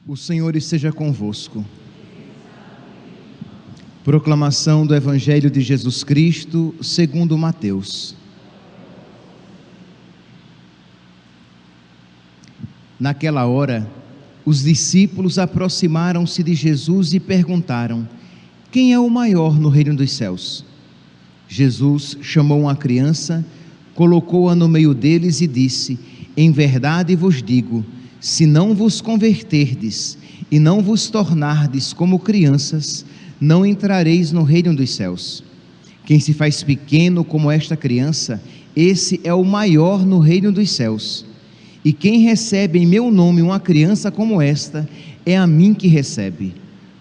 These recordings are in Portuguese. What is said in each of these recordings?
O Senhor esteja convosco. Proclamação do Evangelho de Jesus Cristo, segundo Mateus. Naquela hora, os discípulos aproximaram-se de Jesus e perguntaram: quem é o maior no reino dos céus? Jesus chamou uma criança, colocou-a no meio deles e disse: em verdade vos digo, se não vos converterdes e não vos tornardes como crianças, não entrareis no reino dos céus. Quem se faz pequeno como esta criança, esse é o maior no reino dos céus. E quem recebe em meu nome uma criança como esta, é a mim que recebe.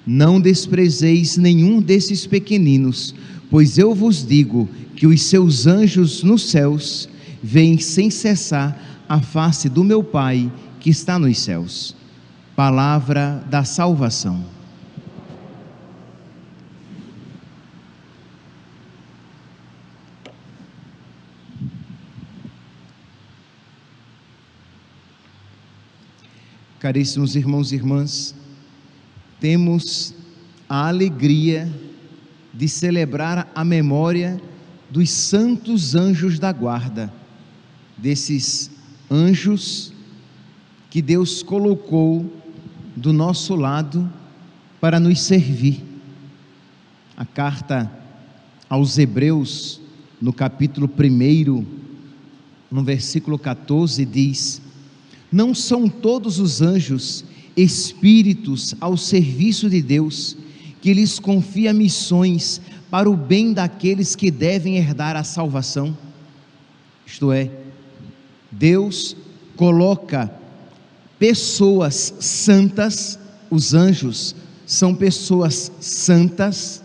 Não desprezeis nenhum desses pequeninos, pois eu vos digo que os seus anjos nos céus veem sem cessar a face do meu Pai que está nos céus. Palavra da salvação. Caríssimos irmãos e irmãs, temos a alegria de celebrar a memória dos santos anjos da guarda, desses anjos que Deus colocou do nosso lado para nos servir. A carta aos Hebreus, no capítulo 1, no versículo 14, diz: não são todos os anjos espíritos ao serviço de Deus, que lhes confia missões para o bem daqueles que devem herdar a salvação? Isto é, Deus coloca pessoas santas, os anjos são pessoas santas,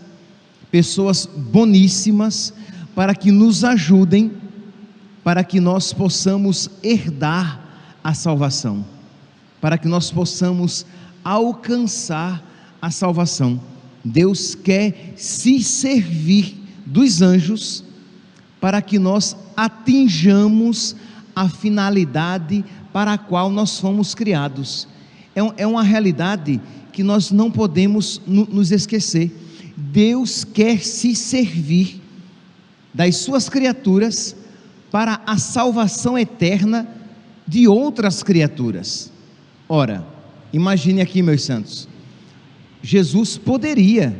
pessoas boníssimas, para que nos ajudem, para que nós possamos herdar a salvação, para que nós possamos alcançar a salvação. Deus quer se servir dos anjos para que nós atinjamos a finalidade para a qual nós fomos criados. É uma realidade que nós não podemos nos esquecer. Deus quer se servir das suas criaturas para a salvação eterna de outras criaturas. Ora, imagine aqui, meus santos, Jesus poderia,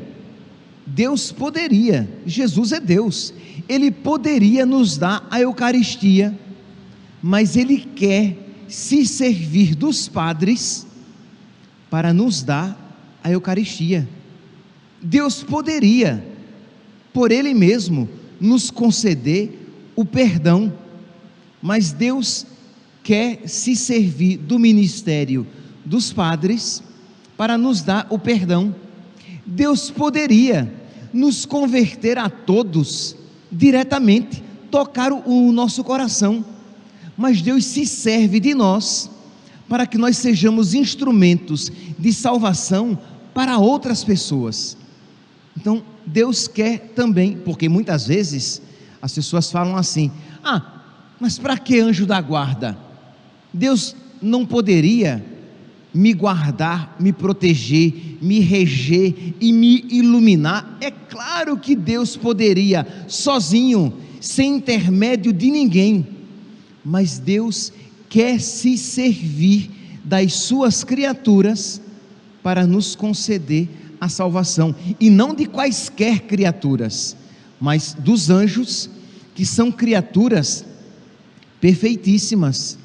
Deus poderia, Jesus é Deus, Ele poderia nos dar a Eucaristia, mas Ele quer se servir dos padres para nos dar a Eucaristia. Deus poderia, por Ele mesmo, nos conceder o perdão, mas Deus quer se servir do ministério dos padres para nos dar o perdão. Deus poderia nos converter a todos diretamente, tocar o nosso coração, mas Deus se serve de nós para que nós sejamos instrumentos de salvação para outras pessoas. Então Deus quer também, porque muitas vezes as pessoas falam assim: mas para que anjo da guarda? Deus não poderia me guardar, me proteger, me reger e me iluminar? É claro que Deus poderia, sozinho, sem intermédio de ninguém, mas Deus quer se servir das suas criaturas para nos conceder a salvação, e não de quaisquer criaturas, mas dos anjos, que são criaturas perfeitíssimas,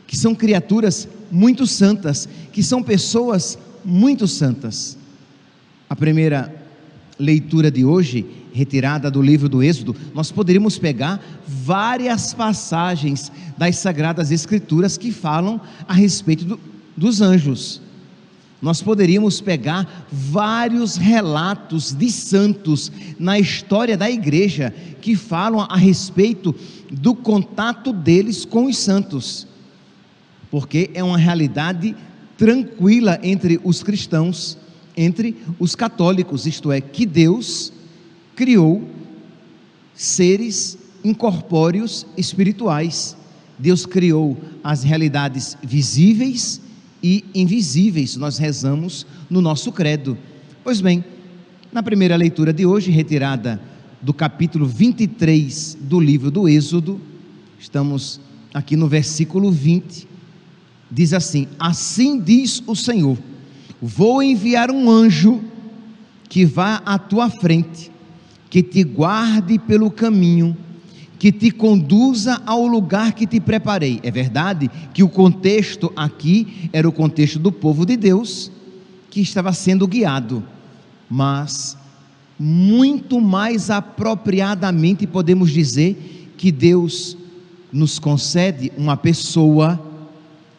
que são criaturas muito santas, que são pessoas muito santas. A primeira leitura de hoje, retirada do livro do Êxodo, nós poderíamos pegar várias passagens das Sagradas Escrituras que falam a respeito dos anjos. Nós poderíamos pegar vários relatos de santos na história da igreja que falam a respeito do contato deles com os santos, porque é uma realidade tranquila entre os cristãos, entre os católicos, isto é, que Deus criou seres incorpóreos espirituais. Deus criou as realidades visíveis e invisíveis, nós rezamos no nosso credo. Pois bem, na primeira leitura de hoje, retirada do capítulo 23 do livro do Êxodo, estamos aqui no versículo 20, diz assim: assim diz o Senhor, vou enviar um anjo que vá à tua frente, que te guarde pelo caminho, que te conduza ao lugar que te preparei. É verdade que o contexto aqui era o contexto do povo de Deus, que estava sendo guiado, mas muito mais apropriadamente podemos dizer que Deus nos concede uma pessoa,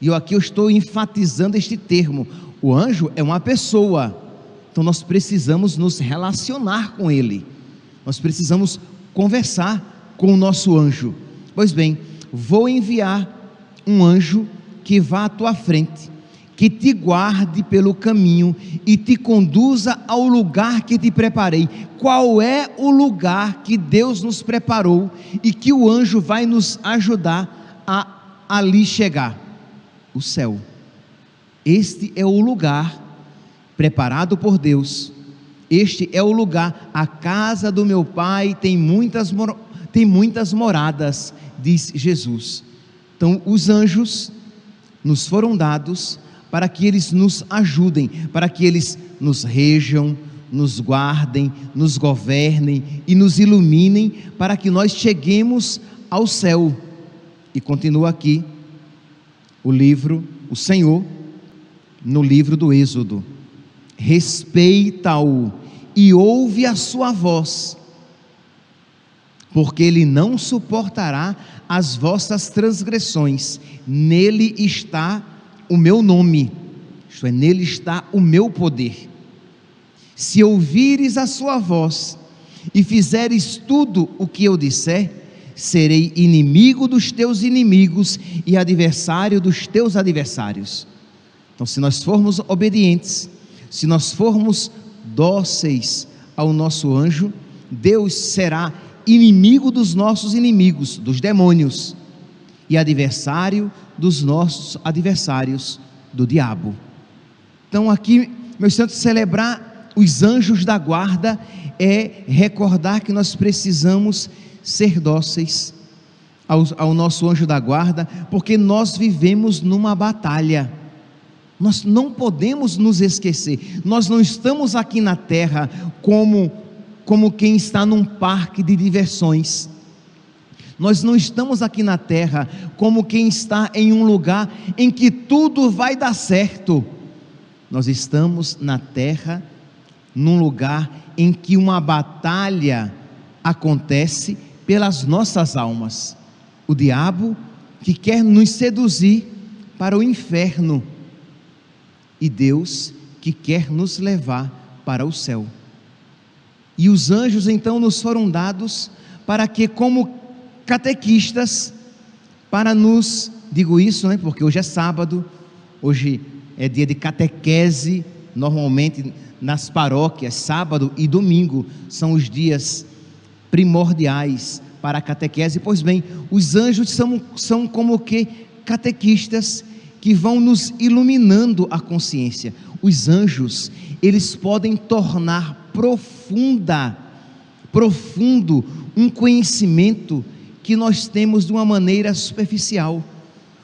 e eu estou enfatizando este termo, o anjo é uma pessoa, então nós precisamos nos relacionar com ele, nós precisamos conversar com o nosso anjo. Pois bem, vou enviar um anjo que vá à tua frente, que te guarde pelo caminho e te conduza ao lugar que te preparei. Qual é o lugar que Deus nos preparou e que o anjo vai nos ajudar a ali chegar? O céu. Este é o lugar preparado por Deus. Este é o lugar. A casa do meu Pai tem muitas moradas, diz Jesus. Então os anjos nos foram dados para que eles nos ajudem, para que eles nos rejam, nos guardem, nos governem e nos iluminem, para que nós cheguemos ao céu. E continua aqui o Senhor, no livro do Êxodo: respeita-o e ouve a sua voz, porque ele não suportará as vossas transgressões, nele está o meu nome, isto é, nele está o meu poder. Se ouvires a sua voz e fizeres tudo o que eu disser, serei inimigo dos teus inimigos e adversário dos teus adversários. Então, se nós formos obedientes, se nós formos dóceis ao nosso anjo, Deus será inimigo dos nossos inimigos, dos demônios, e adversário dos nossos adversários, do diabo. Então aqui, meus santos, celebrar os anjos da guarda é recordar que nós precisamos ser dóceis ao nosso anjo da guarda, porque nós vivemos numa batalha. Nós não podemos nos esquecer, nós não estamos aqui na terra como quem está num parque de diversões. Nós não estamos aqui na terra como quem está em um lugar em que tudo vai dar certo. Nós estamos na terra num lugar em que uma batalha acontece pelas nossas almas. O diabo que quer nos seduzir para o inferno, e Deus que quer nos levar para o céu. E os anjos então nos foram dados para que, como catequistas, para nos, digo isso, né, porque hoje é sábado, hoje é dia de catequese, normalmente nas paróquias, sábado e domingo são os dias primordiais para a catequese. Pois bem, os anjos são como que catequistas que vão nos iluminando a consciência. Os anjos, eles podem tornar profundo um conhecimento que nós temos de uma maneira superficial,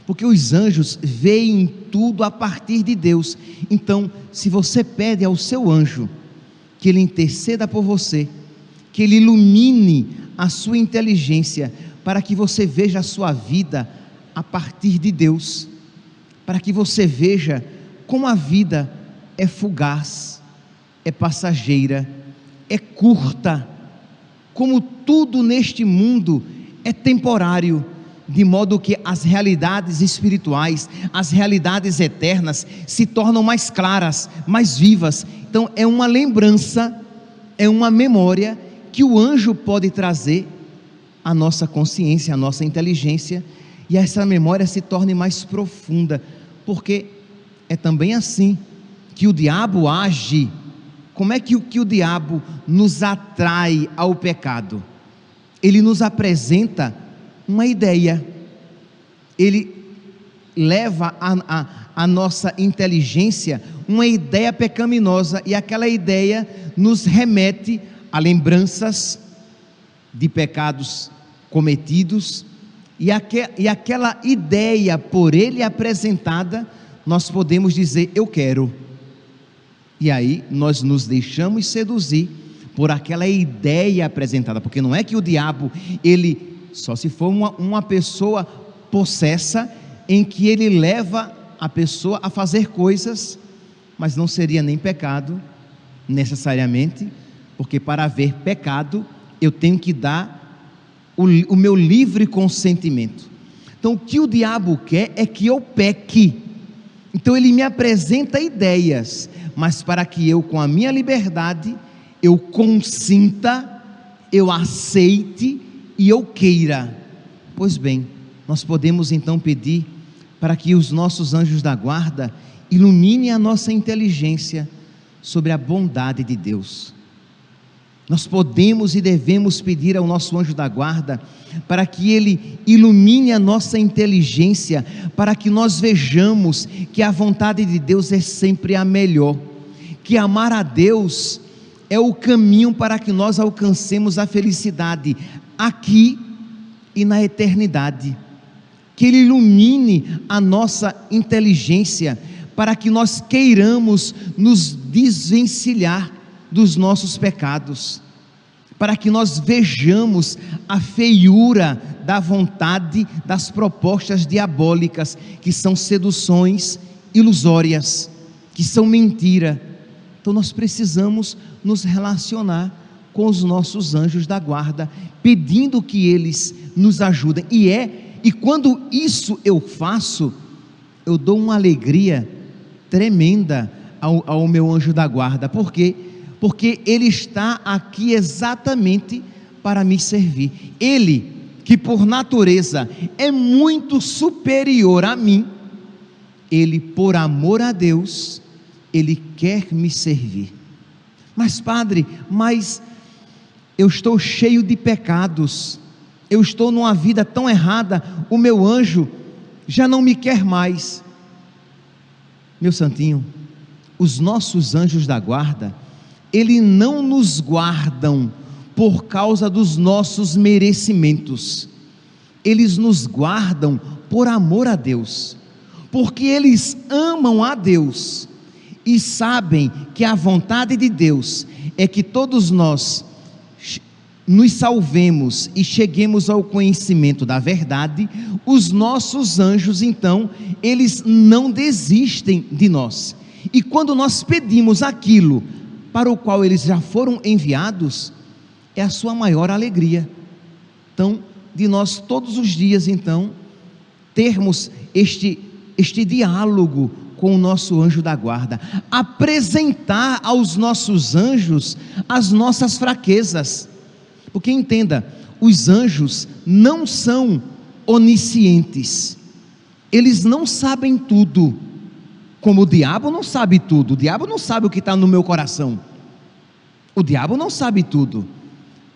porque os anjos veem tudo a partir de Deus. Então, se você pede ao seu anjo que ele interceda por você, que ele ilumine a sua inteligência, para que você veja a sua vida a partir de Deus, para que você veja como a vida é fugaz, é passageira, é curta, como tudo neste mundo é temporário, de modo que as realidades espirituais, as realidades eternas se tornam mais claras, mais vivas. Então é uma lembrança, é uma memória que o anjo pode trazer à nossa consciência, à nossa inteligência, e essa memória se torne mais profunda, porque é também assim que o diabo age. Como é que o diabo nos atrai ao pecado? Ele nos apresenta uma ideia, ele leva à nossa inteligência uma ideia pecaminosa, e aquela ideia nos remete a lembranças de pecados cometidos, e aquela ideia por ele apresentada, nós podemos dizer: eu quero. E aí nós nos deixamos seduzir por aquela ideia apresentada, porque não é que o diabo, ele, só se for uma pessoa possessa, em que ele leva a pessoa a fazer coisas, mas não seria nem pecado, necessariamente, porque para haver pecado, eu tenho que dar o meu livre consentimento. Então o que o diabo quer é que eu peque. Então ele me apresenta ideias, mas para que eu, com a minha liberdade, eu consinta, eu aceite e eu queira. Pois bem, nós podemos então pedir para que os nossos anjos da guarda iluminem a nossa inteligência sobre a bondade de Deus. Nós podemos e devemos pedir ao nosso anjo da guarda para que ele ilumine a nossa inteligência, para que nós vejamos que a vontade de Deus é sempre a melhor, que amar a Deus é o caminho para que nós alcancemos a felicidade aqui e na eternidade. Que ele ilumine a nossa inteligência para que nós queiramos nos desvencilhar dos nossos pecados, para que nós vejamos a feiura da vontade das propostas diabólicas, que são seduções ilusórias, que são mentira. Então nós precisamos nos relacionar com os nossos anjos da guarda, pedindo que eles nos ajudem, e quando isso eu faço, eu dou uma alegria tremenda ao meu anjo da guarda. Por quê? Porque ele está aqui exatamente para me servir. Ele, que por natureza é muito superior a mim, ele, por amor a Deus, ele quer me servir. Mas padre, eu estou cheio de pecados, eu estou numa vida tão errada, o meu anjo já não me quer mais. Meu santinho, os nossos anjos da guarda, eles não nos guardam por causa dos nossos merecimentos, eles nos guardam por amor a Deus, porque eles amam a Deus e sabem que a vontade de Deus é que todos nós nos salvemos e cheguemos ao conhecimento da verdade. Os nossos anjos, então, eles não desistem de nós, e quando nós pedimos aquilo para o qual eles já foram enviados, é a sua maior alegria. Então, de nós todos os dias, então, termos este diálogo com o nosso anjo da guarda, apresentar aos nossos anjos as nossas fraquezas, porque entenda, os anjos não são oniscientes, eles não sabem tudo, como o diabo não sabe tudo. O diabo não sabe o que está no meu coração, o diabo não sabe tudo,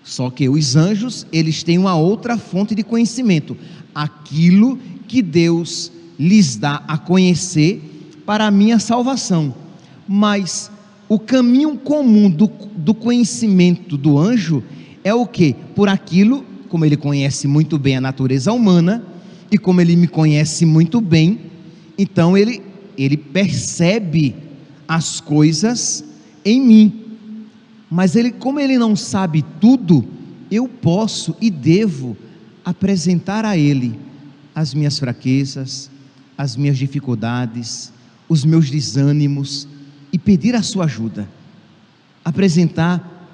só que os anjos, eles têm uma outra fonte de conhecimento, aquilo que Deus lhes dá a conhecer para a minha salvação. Mas o caminho comum do conhecimento do anjo é o que? Por aquilo, como ele conhece muito bem a natureza humana, e como ele me conhece muito bem, então ele percebe as coisas em mim, mas como ele não sabe tudo, eu posso e devo apresentar a ele as minhas fraquezas, as minhas dificuldades, os meus desânimos, e pedir a sua ajuda. Apresentar: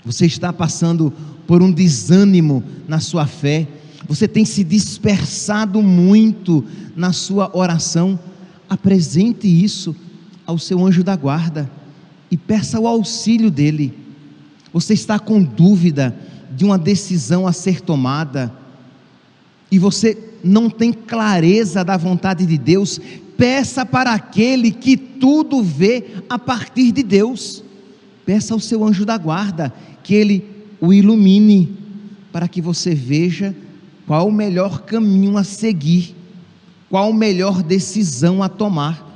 você está passando por um desânimo na sua fé, você tem se dispersado muito na sua oração. Apresente isso ao seu anjo da guarda e peça o auxílio dele. Você está com dúvida de uma decisão a ser tomada, e você não tem clareza da vontade de Deus, peça para aquele que tudo vê a partir de Deus. Peça ao seu anjo da guarda que ele o ilumine, para que você veja qual o melhor caminho a seguir. qual a melhor decisão a tomar.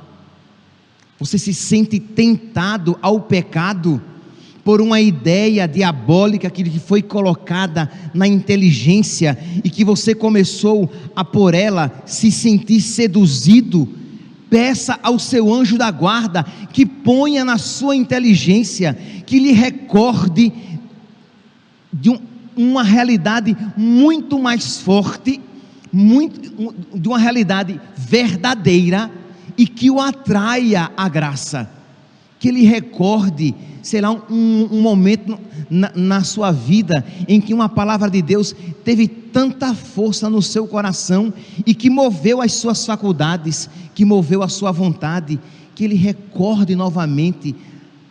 Você se sente tentado ao pecado por uma ideia diabólica que foi colocada na inteligência e que você começou a por ela se sentir seduzido. Peça ao seu anjo da guarda que ponha na sua inteligência, que lhe recorde de uma realidade muito mais forte, de uma realidade verdadeira, e que o atraia à graça, que ele recorde, sei lá, um momento na sua vida, em que uma palavra de Deus teve tanta força no seu coração, e que moveu as suas faculdades, que moveu a sua vontade, que ele recorde novamente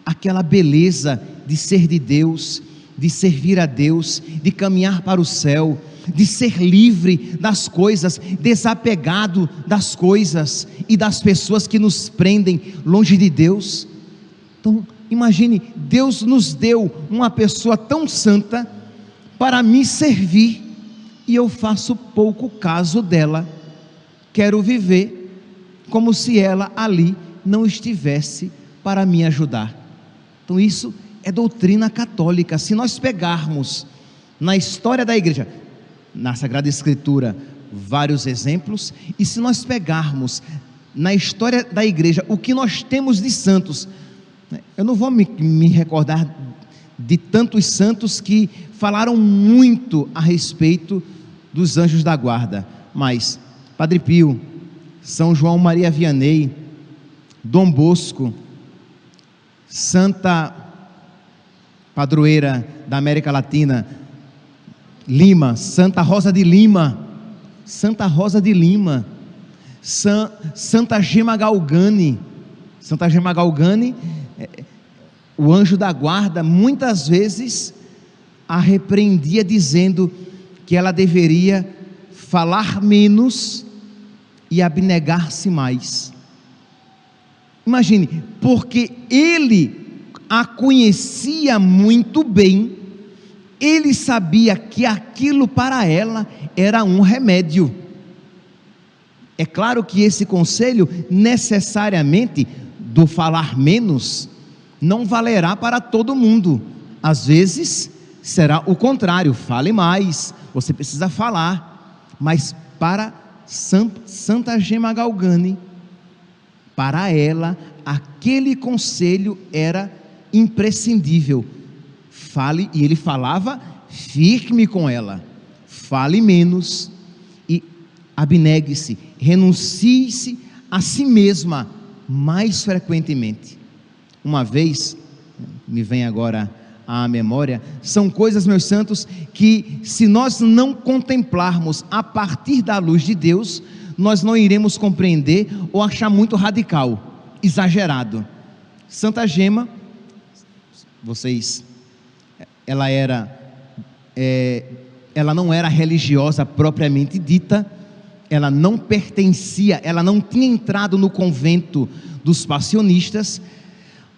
aquela beleza de ser de Deus, de servir a Deus, de caminhar para o céu, de ser livre das coisas, desapegado das coisas e das pessoas que nos prendem longe de Deus. Então, imagine, Deus nos deu uma pessoa tão santa para me servir, e eu faço pouco caso dela, quero viver como se ela ali não estivesse para me ajudar. Então isso é doutrina católica. Se nós pegarmos na história da igreja, na Sagrada Escritura, vários exemplos, e se nós pegarmos na história da igreja o que nós temos de santos, eu não vou me recordar de tantos santos que falaram muito a respeito dos anjos da guarda, mas Padre Pio, São João Maria Vianney, Dom Bosco, Santa Padroeira da América Latina, Lima, Santa Rosa de Lima, Santa Gema Galgani, o anjo da guarda muitas vezes a repreendia, dizendo que ela deveria falar menos e abnegar-se mais. Imagine, porque ele a conhecia muito bem, ele sabia que aquilo para ela era um remédio. É claro que esse conselho necessariamente do falar menos não valerá para todo mundo. Às vezes será o contrário, fale mais, você precisa falar. Mas para Santa Gema Galgani, para ela aquele conselho era imprescindível. Fale, e ele falava firme com ela, fale menos e abnegue-se, renuncie-se a si mesma mais frequentemente. Uma vez, me vem agora à memória, são coisas, meus santos, que se nós não contemplarmos a partir da luz de Deus, nós não iremos compreender ou achar muito radical, exagerado. Santa Gema, ela não era religiosa propriamente dita, ela não pertencia, ela não tinha entrado no convento dos passionistas,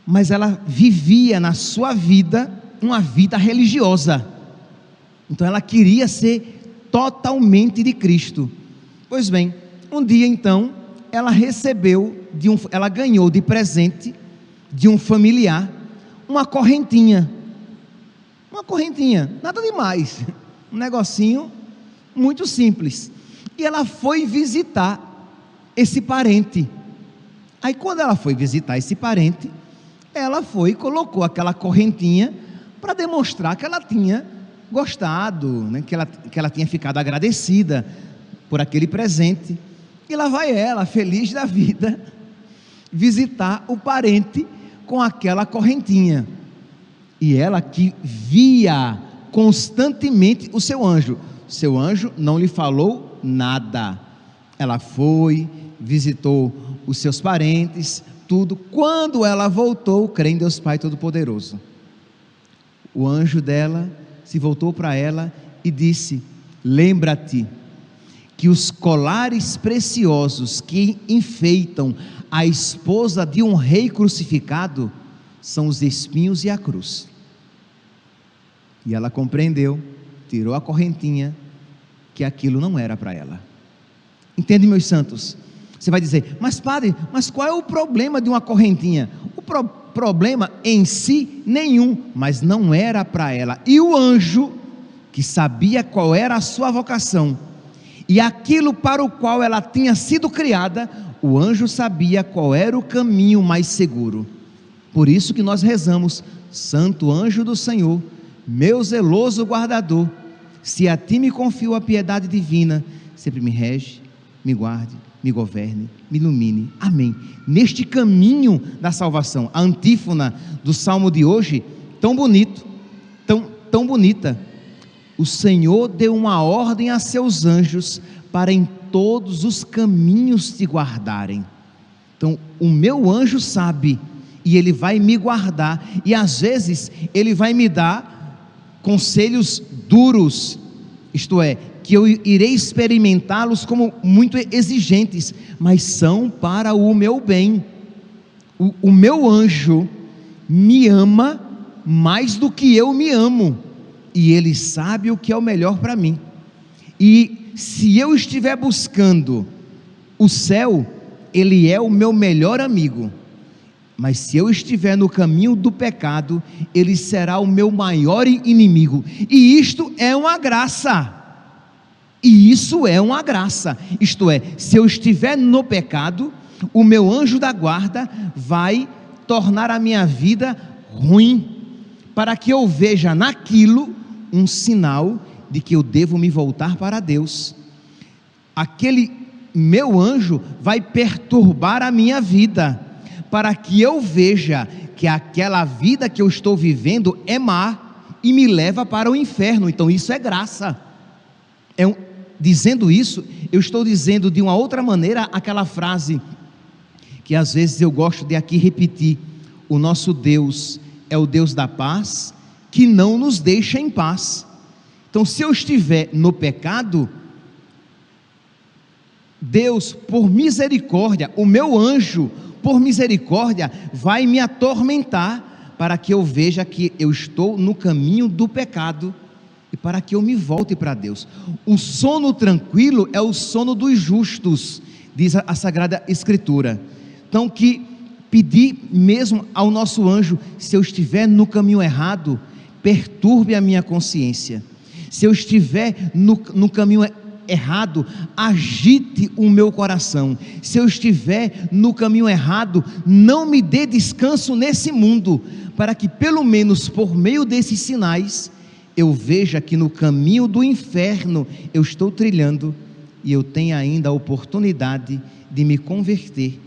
mas ela vivia na sua vida uma vida religiosa. Então ela queria ser totalmente de Cristo. Pois bem, um dia então ela ela ganhou de presente de um familiar uma correntinha, nada demais, um negocinho muito simples. E ela foi visitar esse parente. Aí quando ela foi visitar esse parente, ela foi e colocou aquela correntinha para demonstrar que ela tinha gostado, né? que ela tinha ficado agradecida por aquele presente. E lá vai ela, feliz da vida, visitar o parente com aquela correntinha. E ela que via constantemente o seu anjo não lhe falou nada. Ela foi, visitou os seus parentes, tudo. Quando ela voltou, crê em Deus Pai Todo-Poderoso, o anjo dela se voltou para ela e disse: lembra-te que os colares preciosos que enfeitam a esposa de um rei crucificado são os espinhos e a cruz. E ela compreendeu, tirou a correntinha, que aquilo não era para ela. Entende, meus santos? Você vai dizer, mas padre, mas qual é o problema de uma correntinha? O problema em si, nenhum, mas não era para ela. E o anjo, que sabia qual era a sua vocação, e aquilo para o qual ela tinha sido criada, o anjo sabia qual era o caminho mais seguro. Por isso que nós rezamos: Santo anjo do Senhor, meu zeloso guardador, se a ti me confio a piedade divina, sempre me rege, me guarde, me governe, me ilumine. Amém. Neste caminho da salvação, a antífona do salmo de hoje, tão bonito, tão bonita. O Senhor deu uma ordem a seus anjos para em todos os caminhos te guardarem. Então, o meu anjo sabe, e ele vai me guardar, e às vezes ele vai me dar conselhos duros, isto é, que eu irei experimentá-los como muito exigentes, mas são para o meu bem. O meu anjo me ama mais do que eu me amo, e ele sabe o que é o melhor para mim. E se eu estiver buscando o céu, ele é o meu melhor amigo. Mas se eu estiver no caminho do pecado, ele será o meu maior inimigo. E isto é uma graça. E isso é uma graça. Isto é, se eu estiver no pecado, o meu anjo da guarda vai tornar a minha vida ruim, para que eu veja naquilo um sinal de que eu devo me voltar para Deus. Aquele meu anjo vai perturbar a minha vida, para que eu veja que aquela vida que eu estou vivendo é má e me leva para o inferno. Então isso é graça. Dizendo isso, eu estou dizendo de uma outra maneira aquela frase que às vezes eu gosto de aqui repetir: o nosso Deus é o Deus da paz, que não nos deixa em paz. Então, se eu estiver no pecado, Deus, por misericórdia, o meu anjo, por misericórdia, vai me atormentar, para que eu veja que eu estou no caminho do pecado, e para que eu me volte para Deus. O sono tranquilo é o sono dos justos, diz a Sagrada Escritura. Então, que pedir mesmo ao nosso anjo: se eu estiver no caminho errado, perturbe a minha consciência. Se eu estiver no caminho errado, agite o meu coração. Se eu estiver no caminho errado, não me dê descanso nesse mundo, para que pelo menos por meio desses sinais, eu veja que no caminho do inferno eu estou trilhando, e eu tenho ainda a oportunidade de me converter,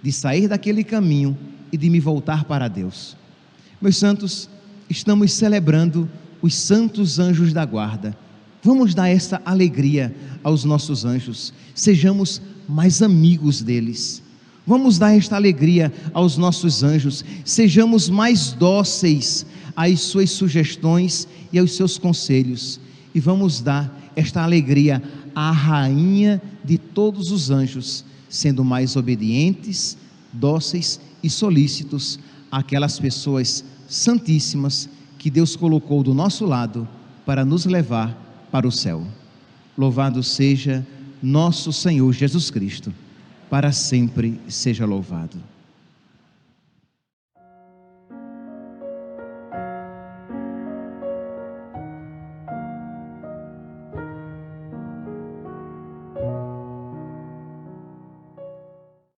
de sair daquele caminho e de me voltar para Deus. Meus santos, estamos celebrando os santos anjos da guarda. Vamos dar essa alegria aos nossos anjos, sejamos mais amigos deles. Vamos dar esta alegria aos nossos anjos, sejamos mais dóceis às suas sugestões e aos seus conselhos, e vamos dar esta alegria à rainha de todos os anjos, sendo mais obedientes, dóceis e solícitos àquelas pessoas santíssimas que Deus colocou do nosso lado para nos levar para o céu. Louvado seja nosso Senhor Jesus Cristo, para sempre seja louvado.